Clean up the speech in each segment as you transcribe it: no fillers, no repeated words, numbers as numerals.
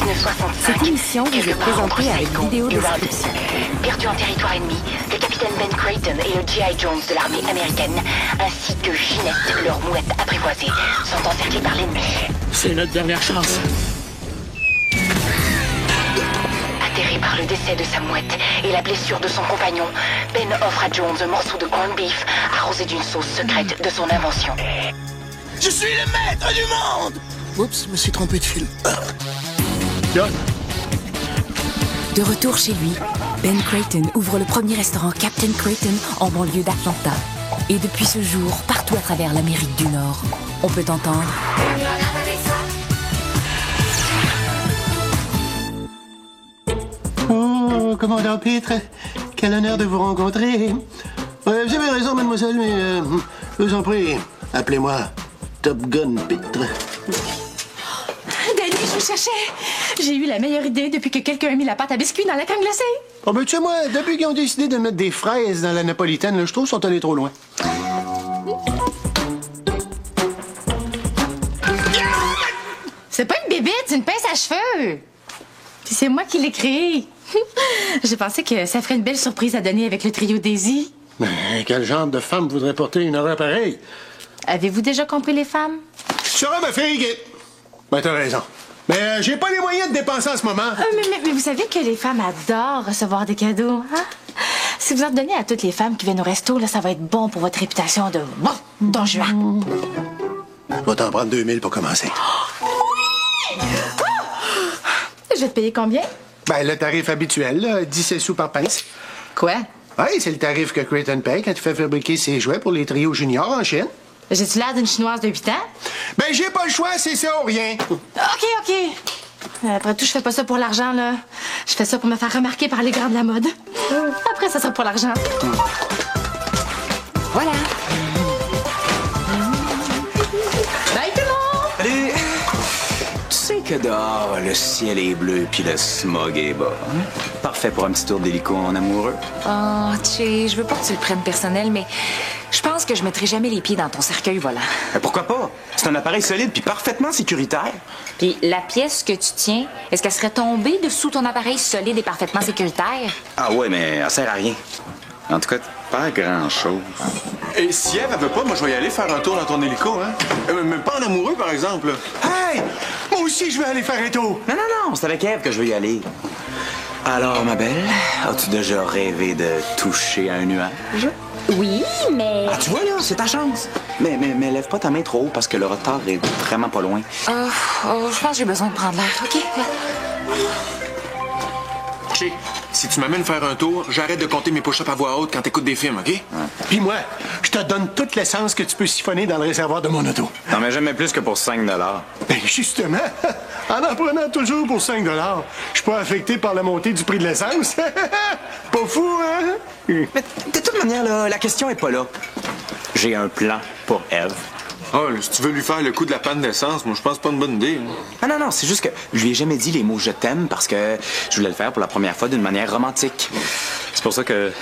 1967. Cette émission vous est présentée avec vidéo description. Perdu en territoire ennemi, le capitaine Ben Creighton et le G.I. Jones de l'armée américaine, ainsi que Ginette, leur mouette apprivoisée, sont encerclés par l'ennemi. C'est notre dernière chance. Atterré par le décès de sa mouette et la blessure de son compagnon, Ben offre à Jones un morceau de corned beef arrosé d'une sauce secrète de son invention. Je suis le maître du monde! Oups, je me suis trompé de film. John. De retour chez lui, Ben Creighton ouvre le premier restaurant Captain Creighton en banlieue d'Atlanta. Et depuis ce jour, partout à travers l'Amérique du Nord, on peut entendre... Oh, commandant Pitre, quel honneur de vous rencontrer. Vous avez raison, mademoiselle, mais je vous en prie, appelez-moi Top Gun Pitre. Danny, je vous cherchais. J'ai eu la meilleure idée depuis que quelqu'un a mis la pâte à biscuits dans la crème glacée. Oh, ben, tu sais, moi, depuis qu'ils ont décidé de mettre des fraises dans la napolitaine, là, je trouve qu'ils sont allés trop loin. C'est pas une bébite, c'est une pince à cheveux. Puis c'est moi qui l'ai créée. J'ai pensé que ça ferait une belle surprise à donner avec le trio Daisy. Mais quel genre de femme voudrait porter une horreur pareille? Avez-vous déjà compris les femmes? Tu seras ma fille, Guy. Ben, t'as raison. Mais j'ai pas les moyens de dépenser en ce moment. Mais vous savez que les femmes adorent recevoir des cadeaux, hein? Si vous en donnez à toutes les femmes qui viennent au resto, là, ça va être bon pour votre réputation de Don Juan. Je vais t'en prendre 2000 pour commencer. Je vais te payer combien? Ben, le tarif habituel, là, 17 sous par pince. Quoi? Oui, c'est le tarif que Creighton paye quand il fait fabriquer ses jouets pour les trios juniors en Chine. J'ai-tu l'air d'une chinoise de 8 ans? Ben, j'ai pas le choix, c'est ça ou rien. OK. Après tout, je fais pas ça pour l'argent, là. Je fais ça pour me faire remarquer par les grands de la mode. Après, ça sera pour l'argent. Voilà. Bye, tout le monde! Salut! Tu sais que dehors, le ciel est bleu puis le smog est bas. Hein? Parfait pour un petit tour d'hélico en amoureux. Oh, Tché, je veux pas que tu le prennes personnel, mais je pense que je mettrai jamais les pieds dans ton cercueil volant. Pourquoi pas? C'est un appareil solide puis parfaitement sécuritaire. Puis la pièce que tu tiens, est-ce qu'elle serait tombée dessous ton appareil solide et parfaitement sécuritaire? Ah ouais, mais elle sert à rien. En tout cas, pas grand-chose. Et si Ève, elle veut pas, moi, je vais y aller faire un tour dans ton hélico, hein? Mais pas en amoureux, par exemple. Hey! Moi aussi, je vais aller faire un tour. Non, c'est avec Ève que je veux y aller. Alors, ma belle, as-tu déjà rêvé de toucher un nuage? Oui, mais... Ah, tu vois, là, c'est ta chance. Mais lève pas ta main trop haut parce que le retard est vraiment pas loin. je pense que j'ai besoin de prendre l'air, OK? Chic, si tu m'amènes faire un tour, j'arrête de compter mes push-ups à voix haute quand t'écoutes des films, OK? Puis moi, je te donne toute l'essence que tu peux siphonner dans le réservoir de mon auto. T'en mets jamais plus que pour 5 $. Ben justement, en prenant toujours pour 5 $, je suis pas affecté par la montée du prix de l'essence. Pas fou, hein? Mais de toute manière, là, la question est pas là. J'ai un plan pour Ève. Oh, là, si tu veux lui faire le coup de la panne d'essence, moi, je pense pas une bonne idée. Ah non, c'est juste que je lui ai jamais dit les mots « je t'aime » parce que je voulais le faire pour la première fois d'une manière romantique. C'est pour ça que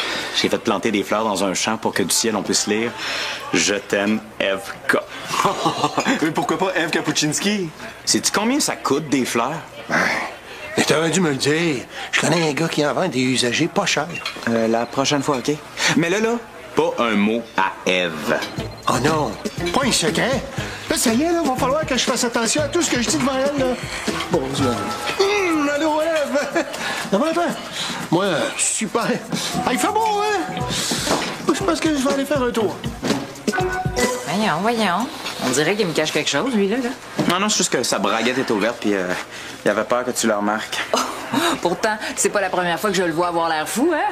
j'ai fait planter des fleurs dans un champ pour que du ciel on puisse lire « Je t'aime, Ève K ». Mais pourquoi pas Ève Kapuczynski? Sais-tu combien ça coûte des fleurs? Mais t'aurais dû me le dire. Je connais un gars qui en vend des usagers pas chers. La prochaine fois, OK? Mais là, pas un mot à Ève. Oh non, pas un secret. Là, ça y est, là, va falloir que je fasse attention à tout ce que je dis devant elle, là. Bon Dieu. Allô, Ève. Ça va, toi? Moi, super. Ah, il fait beau, hein? Je pense que je vais aller faire un tour. Voyons. On dirait qu'il me cache quelque chose, lui, là. Non, c'est juste que sa braguette est ouverte puis il avait peur que tu le remarques. Oh, pourtant, c'est pas la première fois que je le vois avoir l'air fou, hein?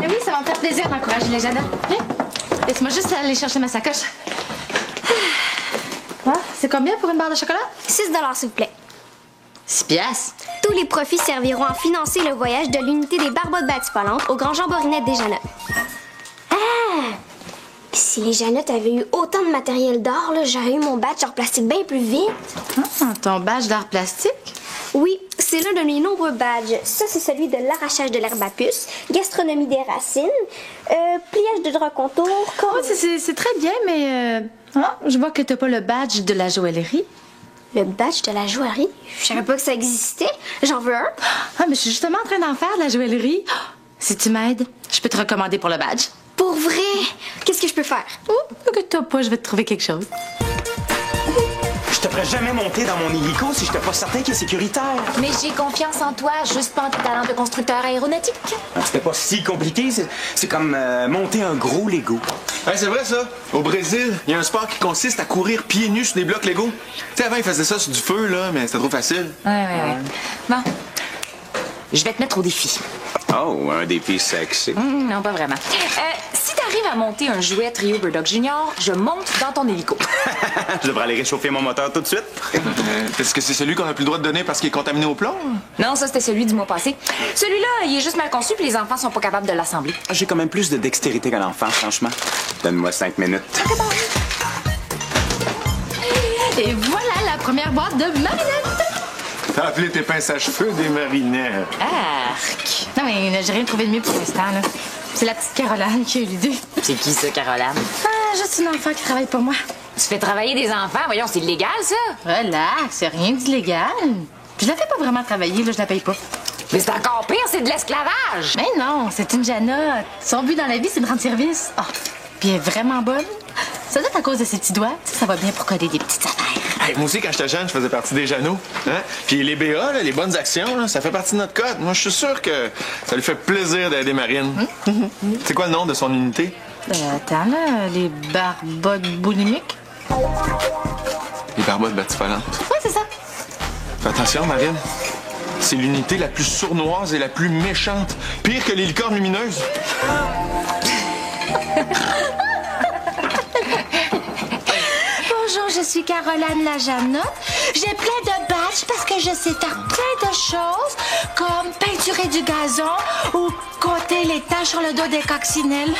Mais oui, ça va me faire plaisir d'encourager les jeunes. Viens. Laisse-moi juste aller chercher ma sacoche. C'est combien pour une barre de chocolat? 6 $, s'il vous plaît. 6 piastres. Tous les profits serviront à financer le voyage de l'unité des Barbottes Batifolantes au Grand Jamborinet des Jeannettes. Ah! Si les Jeannettes avaient eu autant de matériel d'art, là, j'aurais eu mon badge en plastique bien plus vite. Ton badge d'art plastique? Oui, c'est l'un de mes nombreux badges. Ça, c'est celui de l'arrachage de l'herbe à puce, gastronomie des racines, pliage de drap contour, C'est très bien, mais Ah, je vois que t'as pas le badge de la joaillerie. Le badge de la joaillerie? Je savais pas que ça existait. J'en veux un. Ah, mais je suis justement en train d'en faire de la joaillerie. Si tu m'aides, je peux te recommander pour le badge. Pour vrai? Qu'est-ce que je peux faire? Oh, que t'as pas, je vais te trouver quelque chose. Je te ferais jamais monter dans mon hélico si je n'étais pas certain qu'il est sécuritaire. Mais j'ai confiance en toi, juste pas en tes talents de constructeur aéronautique. C'était pas si compliqué. C'est comme monter un gros Lego. Hey, c'est vrai, ça. Au Brésil, il y a un sport qui consiste à courir pieds nus sur des blocs Lego. Tu sais, avant, ils faisaient ça sur du feu, là, mais c'était trop facile. Ouais. Bon. Je vais te mettre au défi. Oh, un défi sexy. Non, pas vraiment. Si t'arrives à monter un jouet Trio Burdock Junior, je monte dans ton hélico. Je devrais aller réchauffer mon moteur tout de suite. Est-ce que c'est celui qu'on a plus le droit de donner parce qu'il est contaminé au plomb? Non, ça, c'était celui du mois passé. Celui-là, il est juste mal conçu puis les enfants sont pas capables de l'assembler. J'ai quand même plus de dextérité qu'un enfant, franchement. Donne-moi 5 minutes. Et voilà la première boîte de marinettes. T'as appelé tes pinces à cheveux des marinettes. Arc. Non, mais j'ai rien trouvé de mieux pour l'instant, là. C'est la petite Caroline qui a eu l'idée. C'est qui ça, Caroline? Ah, juste une enfant qui travaille pour moi. Tu fais travailler des enfants? Voyons, c'est illégal, ça? Relax, c'est rien d'illégal. Je la fais pas vraiment travailler, là, je la paye pas. Mais c'est encore pire, c'est de l'esclavage! Mais non, c'est une Janotte. Son but dans la vie, c'est de rendre service. Ah, puis elle est vraiment bonne. Ça doit être à cause de ses petits doigts. Ça va bien pour coder des petites affaires. Hey, moi aussi, quand j'étais jeune, je faisais partie des Jeannots. Hein? Puis les BA, là, les bonnes actions, là, ça fait partie de notre code. Moi, je suis sûr que ça lui fait plaisir d'aider Marine. C'est quoi le nom de son unité? Attends, là, les barbottes boulimiques? Les barbottes batifolantes. Oui, c'est ça. Fais attention, Marine. C'est l'unité la plus sournoise et la plus méchante. Pire que les licornes lumineuses. Bonjour, je suis Caroline la Janotte. J'ai plein de badges parce que je sais faire plein de choses, comme peinturer du gazon ou compter les taches sur le dos des coccinelles.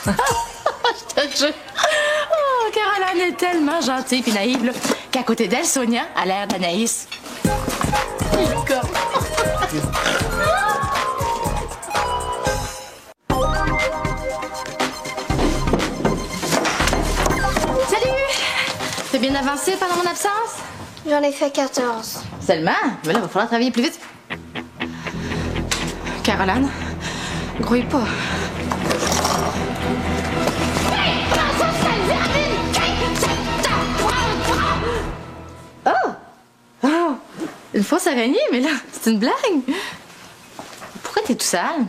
Je te jure. Oh, Caroline est tellement gentille et naïve là, qu'à côté d'elle, Sonia a l'air d'Anaïs. T'as bien avancé pendant mon absence? J'en ai fait 14. Seulement? Mais là, il va falloir travailler plus vite. Caroline, grouille pas. Oh! Une fausse araignée, mais là, c'est une blague. Pourquoi t'es tout sale?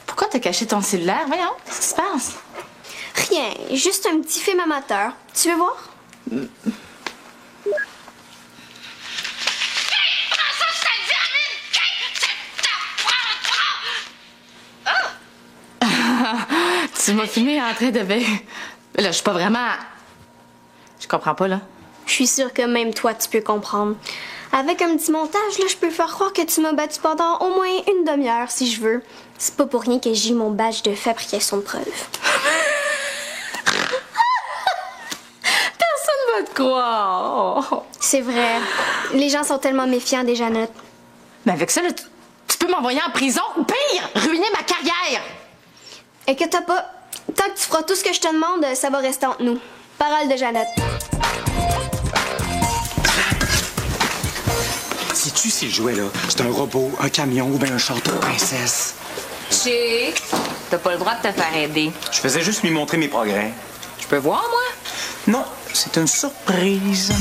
Pourquoi t'as caché ton cellulaire? Voyons, qu'est-ce qui se passe? Rien, juste un petit film amateur. Tu veux voir? Tu m'as filmé en train de... Là, je suis pas vraiment... Je comprends pas, là. Je suis sûre que même toi, tu peux comprendre. Avec un petit montage, là, je peux faire croire que tu m'as battu pendant au moins une demi-heure, si je veux. C'est pas pour rien que j'ai mon badge de fabrication de preuves. Personne va te croire. C'est vrai. Les gens sont tellement méfiants des Janottes. Mais avec ça, là, tu peux m'envoyer en prison ou pire, ruiner ma carrière. Inquiète-toi pas. Tant que tu feras tout ce que je te demande, ça va rester entre nous. Parole de Jeannette. Sais-tu ces jouets-là? C'est un robot, un camion ou bien un château de princesse? Chic. T'as pas le droit de te faire aider. Je faisais juste lui montrer mes progrès. Je peux voir, moi? Non, c'est une surprise.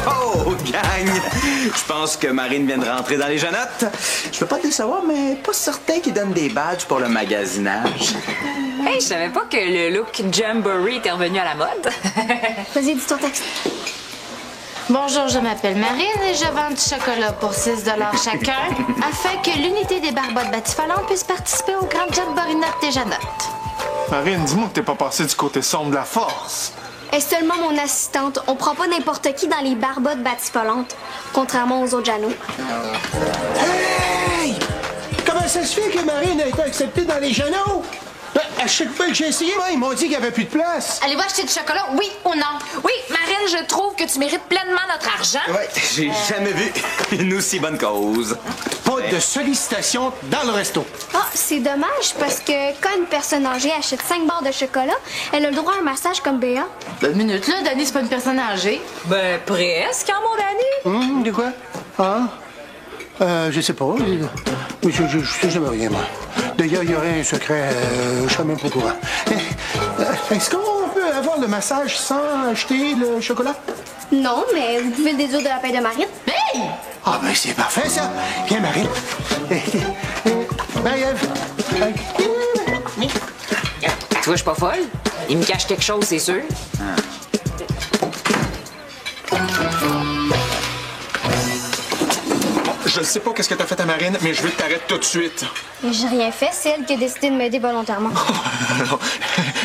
Oh, gang! Je pense que Marine vient de rentrer dans les Janottes. Je peux pas te le savoir, mais pas certain qu'ils donnent des badges pour le magasinage. Hey, je savais pas que le look Jamboree était revenu à la mode. Vas-y, dis ton texte. Bonjour, je m'appelle Marine et je vends du chocolat pour 6 $ chacun afin que l'unité des barbottes batifolantes puisse participer au grand Jamboree des Janottes. Marine, dis-moi que t'es pas passé du côté sombre de la force. Elle est seulement mon assistante. On prend pas n'importe qui dans les barbottes batifolantes, contrairement aux autres Janots. Hey! Comment ça se fait que Marine a été acceptée dans les Janots? À chaque fois que j'ai essayé, moi, ils m'ont dit qu'il n'y avait plus de place. Allez-vous acheter du chocolat, oui ou non? Oui, Marine, je trouve que tu mérites pleinement notre argent. Ouais, j'ai jamais vu une aussi bonne cause. Pas de sollicitation dans le resto. Ah, C'est dommage parce que quand une personne âgée achète 5 barres de chocolat, elle a le droit à un massage comme Béa. Une minute, là, Danny, c'est pas une personne âgée. Ben, presque, hein, mon Danny? De quoi? Je sais pas. Je sais jamais rien, moi. D'ailleurs, il y aurait un secret, je serais même pas au courant. Est-ce qu'on peut avoir le massage sans acheter le chocolat? Non, mais vous pouvez le déduire de la paille de Marine. Hey! Ah, ben c'est parfait, ça. Viens, Marine. Bye, Ève. Tu vois, je suis pas folle. Il me cache quelque chose, c'est sûr. Je sais pas qu'est-ce que t'as fait à Marine, mais je veux que t'arrêtes tout de suite. J'ai rien fait, c'est elle qui a décidé de m'aider volontairement. Non,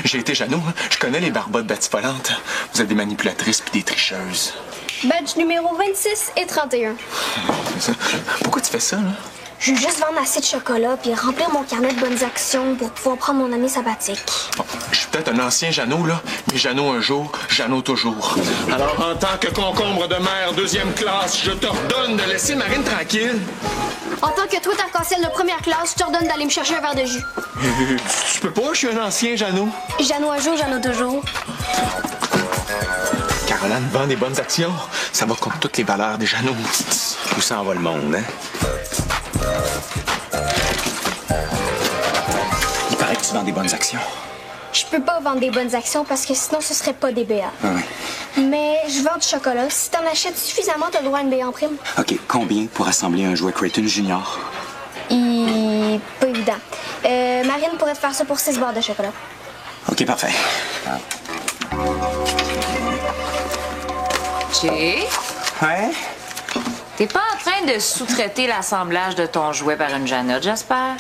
j'ai été Jeannot, hein. Je connais les barbottes batifolantes. Vous êtes des manipulatrices puis des tricheuses. Badge numéro 26 et 31. Pourquoi tu fais ça, là? Je veux juste vendre assez de chocolat puis remplir mon carnet de bonnes actions pour pouvoir prendre mon année sabbatique. Bon, je suis peut-être un ancien Jeannot, là, mais Jeannot un jour, Jeannot toujours. Alors, en tant que concombre de mer 2e classe, je t'ordonne de laisser Marine tranquille. En tant que toi, arc-en-ciel de première classe, je t'ordonne d'aller me chercher un verre de jus. Tu peux pas, je suis un ancien Jeannot. Jeannot un jour, Jeannot toujours. Caroline vend des bonnes actions. Ça va contre toutes les valeurs des Jeannots. Où s'en va le monde, hein? Il paraît que tu vends des bonnes actions. Je peux pas vendre des bonnes actions parce que sinon ce serait pas des BA. Ah oui. Mais je vends du chocolat. Si t'en achètes suffisamment, t'as le droit à une BA en prime. OK, combien pour assembler un jouet Creighton Junior? Pas évident. Marine pourrait te faire ça pour 6 barres de chocolat. OK, parfait. Jay? Ouais? T'es pas en train de sous-traiter l'assemblage de ton jouet par une Jeannot, j'espère?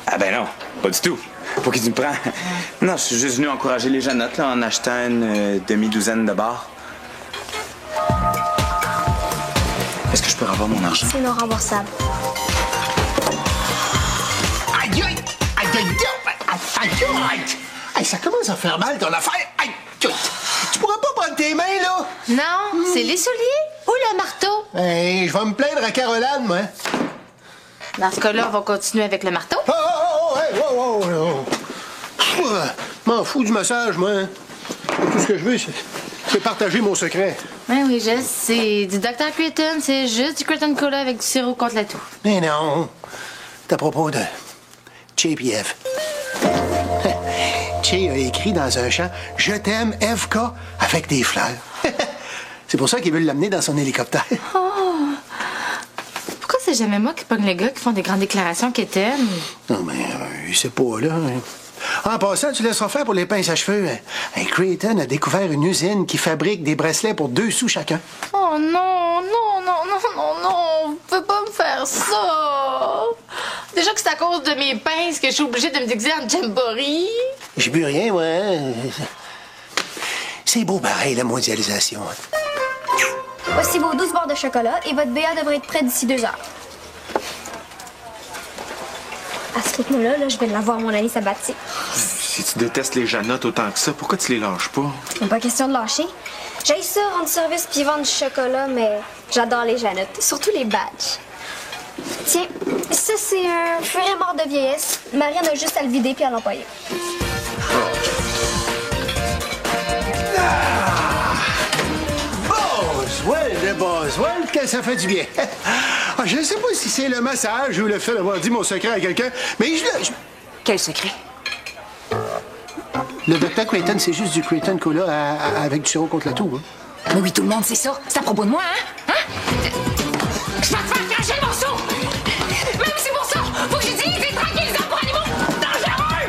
Ah ben non, pas du tout. Pour qui tu me prends? Non, je suis juste venu encourager les Jeannottes là, en achetant une demi-douzaine de barres. Est-ce que je peux revoir mon argent? C'est non remboursable. Aïe, aïe! Aïe, aïe, aïe, aïe! Aïe, ça commence à faire mal, ton affaire! Aïe! Tu pourras pas prendre tes mains, là? Non, c'est les souliers ou le marteau? Hey, je vais me plaindre à Caroline, moi. Dans ce cas-là, on va continuer avec le marteau. Oh, hey, wow. M'en fous du massage, moi. Tout ce que je veux, c'est partager mon secret. Oui, Jess, c'est du Dr. Creighton. C'est juste du Creighton Cola avec du sirop contre la toux. Mais non. C'est à propos de Che et Ève. Che a écrit dans un chant « Je t'aime, FK » avec des fleurs. C'est pour ça qu'il veut l'amener dans son hélicoptère. Oh! Pourquoi c'est jamais moi qui pogne les gars qui font des grandes déclarations qu'ils t'aiment? Non, mais il sait pas, là. En passant, tu laisseras faire pour les pinces à cheveux. Creighton a découvert une usine qui fabrique des bracelets pour 2 sous chacun. Oh non, vous pouvez pas me faire ça! Déjà que c'est à cause de mes pinces que je suis obligée de me déguiser en Jamboree. J'ai bu rien, moi. C'est beau pareil, la mondialisation. Voici vos 12 barres de chocolat et votre BA devrait être prêt d'ici 2 heures. À ce rythme-là, je vais l'avoir mon année sabbatique. Si tu détestes les Jeannottes autant que ça, pourquoi tu les lâches pas? Pas question de lâcher. J'ai ça, rendre service puis vendre du chocolat, mais j'adore les Jeannottes, surtout les badges. Tiens, ça c'est un furet mort de vieillesse. Marianne a juste à le vider puis à l'employer. Boswell, que ça fait du bien. Je ne sais pas si c'est le massage ou le fait d'avoir dit mon secret à quelqu'un, mais Quel secret? Le Dr. Creighton, c'est juste du Creighton Cola avec du sirop contre la toux. Hein? Mais oui, tout le monde sait ça. C'est à propos de moi, hein? Je vais te faire cracher le morceau! Même si pour ça, faut que j'utilise des tranquillisants pour animaux dangereux!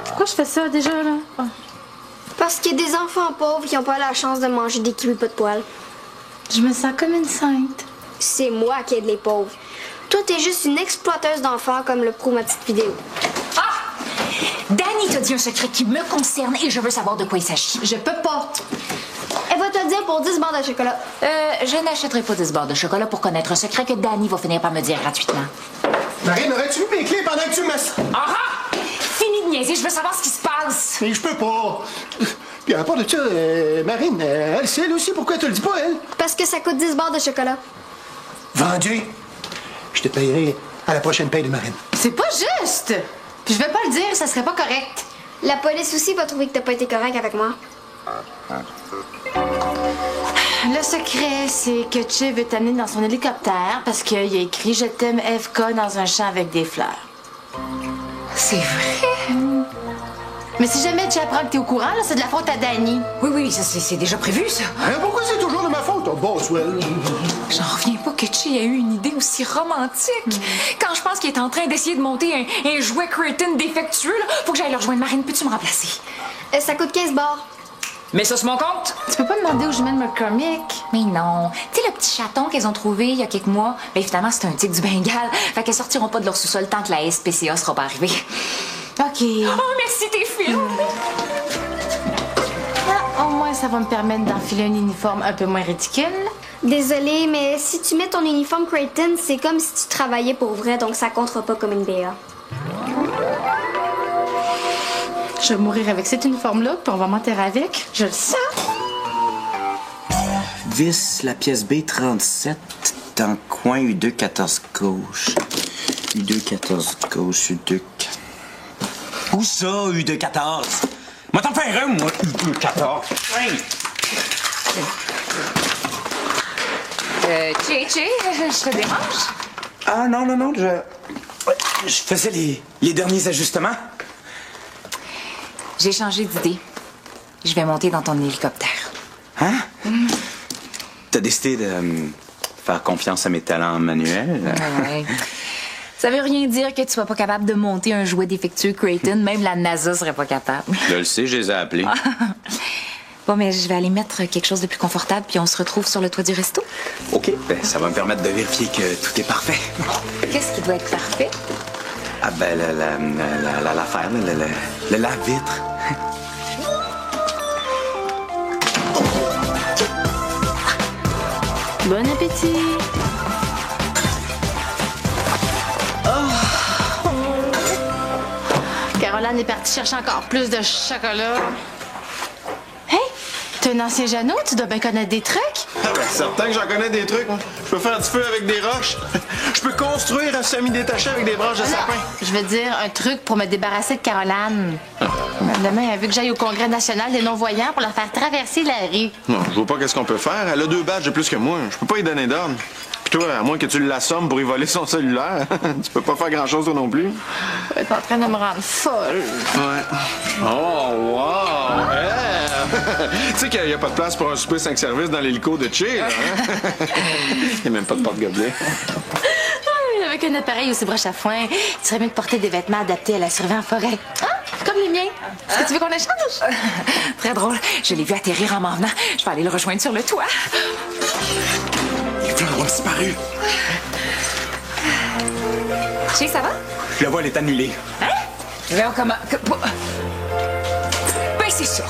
Pourquoi je fais ça déjà, là? Oh. Parce qu'il y a des enfants pauvres qui n'ont pas la chance de manger des kiwis pas de poils. Je me sens comme une sainte. C'est moi qui aide les pauvres. Toi, t'es juste une exploiteuse d'enfants comme le prouve ma petite vidéo. Ah! Danny t'a dit un secret qui me concerne et je veux savoir de quoi il s'agit. Je peux pas. Elle va te le dire pour 10 barres de chocolat. Je n'achèterai pas 10 barres de chocolat pour connaître un secret que Danny va finir par me dire gratuitement. Marine, aurais-tu mis mes clés pendant que tu me... Ah! Fini de niaiser, je veux savoir ce qui se passe. Mais je peux pas. Puis à part de ça, Marine, elle sait, elle aussi, pourquoi tu le dis pas, elle? Parce que ça coûte 10 barres de chocolat. Vendu. Je te payerai à la prochaine paye de Marine. C'est pas juste! Puis je vais pas le dire, ça serait pas correct. La police aussi va trouver que t'as pas été correct avec moi. Le secret, c'est que Che veut t'amener dans son hélicoptère parce qu'il a écrit « Je t'aime, FK » dans un champ avec des fleurs. C'est vrai? Mais si jamais Che apprend que t'es au courant, là, c'est de la faute à Danny. Oui, ça c'est déjà prévu, ça. Hein, pourquoi c'est toujours de ma faute, oh, Boswell? J'en reviens pas que Che ait eu une idée aussi romantique. Quand je pense qu'il est en train d'essayer de monter un jouet Creighton défectueux, là, faut que j'aille le rejoindre. Marine, peux-tu me remplacer? Ça coûte 15 barres. Mets ça sur mon compte. Tu peux pas demander aux jumelles McCormick? Mais non. Tu sais, le petit chaton qu'elles ont trouvé il y a quelques mois, ben finalement, c'est un tigre du Bengale. Fait qu'elles sortiront pas de leur sous-sol tant que la SPCA sera pas arrivée. OK. Oh, merci, t'es fine. Ah, au moins, ça va me permettre d'enfiler un uniforme un peu moins ridicule. Désolée, mais si tu mets ton uniforme Creighton, c'est comme si tu travaillais pour vrai, donc ça comptera pas comme une BA. Je vais mourir avec cet uniforme-là, puis on va m'enterrer avec. Je le sens. Vis la pièce B37 dans le coin U2 14 gauche. U2 14 gauche, U2... Où ça, U2 14? Moi, t'en fais un, moi, U2 14. Hey. Che, je te dérange? Ah, non, je faisais les derniers ajustements. J'ai changé d'idée. Je vais monter dans ton hélicoptère. Hein? T'as décidé de faire confiance à mes talents manuels? Ouais. Ça veut rien dire que tu sois pas capable de monter un jouet défectueux Creighton. Même la NASA serait pas capable. Je le sais, je les ai appelés. Bon, mais je vais aller mettre quelque chose de plus confortable, puis on se retrouve sur le toit du resto. OK, ben, ça va me permettre de vérifier que tout est parfait. Qu'est-ce qui doit être parfait? Ah ben, l'affaire, le lave-vitre. Bon appétit! Caroline est partie chercher encore plus de chocolat. Hey! T'es un ancien Jeannot, tu dois bien connaître des trucs. Ah ben, certain que j'en connais des trucs. Moi. Je peux faire du feu avec des roches. Je peux construire un semi-détaché avec des branches de sapin. Je veux dire, un truc pour me débarrasser de Caroline. Demain, elle veut que j'aille au Congrès national des non-voyants pour la faire traverser la rue. Non, je vois pas qu'est-ce qu'on peut faire. Elle a 2 badges de plus que moi. Je peux pas y donner d'ordre. Puis toi, à moins que tu l'assommes pour y voler son cellulaire, tu peux pas faire grand-chose toi non plus. Elle est en train de me rendre folle. Ouais. Oh, wow! Tu sais qu'il n'y a pas de place pour un souper 5 services dans l'hélico de Che, là, hein? Il n'y a même pas de porte-gobelet. Avec un appareil aussi broche à foin, tu serais mieux de porter des vêtements adaptés à la survie en forêt. Hein? Comme les miens. Est-ce que tu veux qu'on échange? Très drôle. Je l'ai vu atterrir en m'en venant. Je vais aller le rejoindre sur le toit. Les fleurs ont disparu. Che, ça va? Le vol est annulé. Hein? Là, comment... Ben, c'est ça.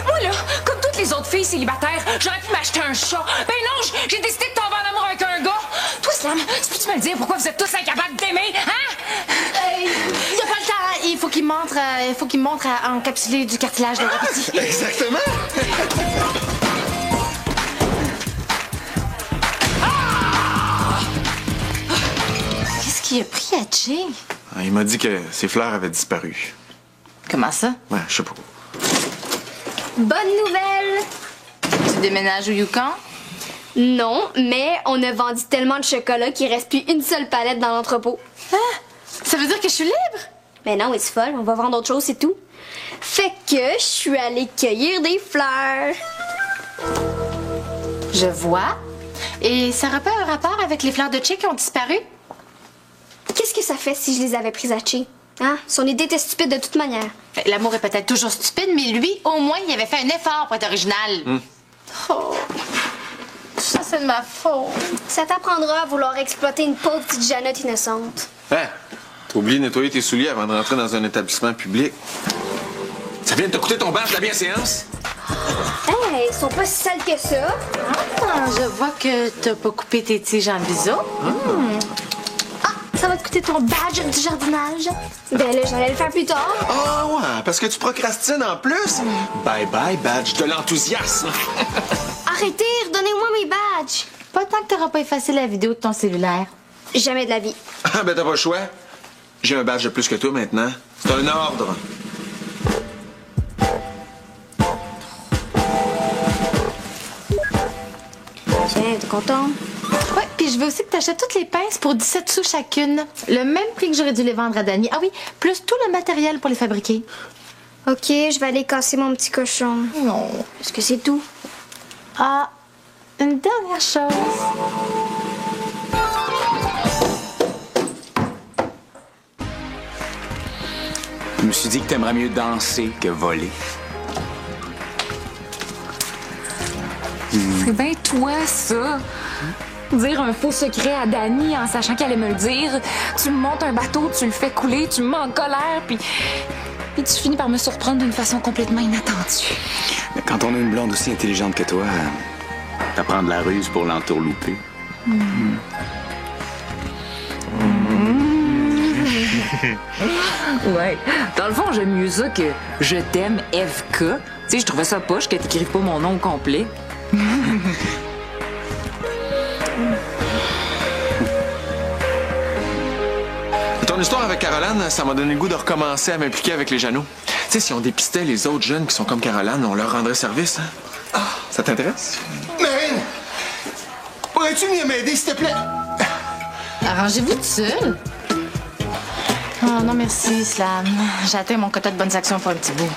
Moi, là, comme toutes les autres filles célibataires, j'aurais pu m'acheter un chat. Ben non, j'ai décidé de tomber en amour avec un gars. Toi, Slam, peux-tu me le dire pourquoi vous êtes tous incapables d'aimer, hein? Il n'y a pas le temps. Il faut qu'il montre à encapsuler du cartilage de l'appétit. Exactement. Qu'est-ce qu'il a pris à Che? Ah, il m'a dit que ses fleurs avaient disparu. Comment ça? Ouais, je sais pas. Bonne nouvelle! Tu déménages au Yukon? Non, mais on a vendu tellement de chocolat qu'il reste plus une seule palette dans l'entrepôt. Ah! Ça veut dire que je suis libre? Mais non, c'est folle, on va vendre autre chose, c'est tout. Fait que je suis allée cueillir des fleurs. Je vois. Et ça aurait pas un rapport avec les fleurs de Che qui ont disparu? Qu'est-ce que ça fait si je les avais prises à Che? Hein? Son idée était stupide de toute manière. L'amour est peut-être toujours stupide, mais lui, au moins, il avait fait un effort pour être original. Oh, ça, c'est de ma faute. Ça t'apprendra à vouloir exploiter une pauvre petite Jeannette innocente. Hein? T'as oublié de nettoyer tes souliers avant de rentrer dans un établissement public. Ça vient de te coûter ton badge de la bienséance? Hey, ils sont pas si sales que ça. Ah, je vois que t'as pas coupé tes tiges en biseau. Ah, ça va te coûter porter ton badge du jardinage? Ben là, j'allais le faire plus tard. Ah ouais, parce que tu procrastines en plus? Bye bye, badge de l'enthousiasme. Arrêtez, redonnez-moi mes badges. Pas tant que t'auras pas effacé la vidéo de ton cellulaire. Jamais de la vie. Ah ben t'as pas le choix. J'ai un badge de plus que toi maintenant. C'est un ordre. Tiens, t'es content? Ouais, puis je veux aussi que t'achètes toutes les pinces pour 17 sous chacune. Le même prix que j'aurais dû les vendre à Dani. Ah oui, plus tout le matériel pour les fabriquer. Ok, je vais aller casser mon petit cochon. Non. Est-ce que c'est tout? Ah, une dernière chose. Je me suis dit que t'aimerais mieux danser que voler. C'est bien toi, ça. Dire un faux secret à Dani en sachant qu'elle allait me le dire. Tu me montes un bateau, tu le fais couler, tu me mets en colère, puis tu finis par me surprendre d'une façon complètement inattendue. Mais quand on a une blonde aussi intelligente que toi, t'apprends de la ruse pour l'entourlouper. Ouais. Dans le fond, j'aime mieux ça que je t'aime, FK. Tu sais, je trouvais ça poche que t'écrives pas mon nom au complet. Ton histoire avec Caroline, ça m'a donné le goût de recommencer à m'impliquer avec les Jeannot. Tu sais, si on dépistait les autres jeunes qui sont comme Caroline, on leur rendrait service. Hein? Ça t'intéresse? Marine! Pourrais-tu venir m'aider, s'il te plaît? Arrangez-vous tout seul. Oh non, merci, Slam. J'ai atteint mon quota de bonnes actions pour un petit bout.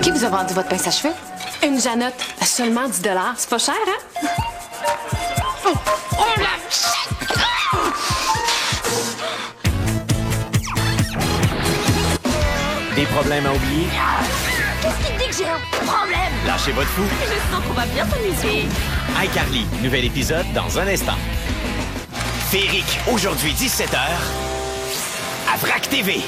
Qui vous a vendu votre pince à cheveux? Une Janotte. Seulement 10 $. C'est pas cher, hein? Des problèmes à oublier? Qu'est-ce qui te dit que j'ai un problème? Lâchez votre fou. Je sens qu'on va bien s'amuser. iCarly, nouvel épisode dans un instant. Féerique, aujourd'hui 17h, à VRAC TV.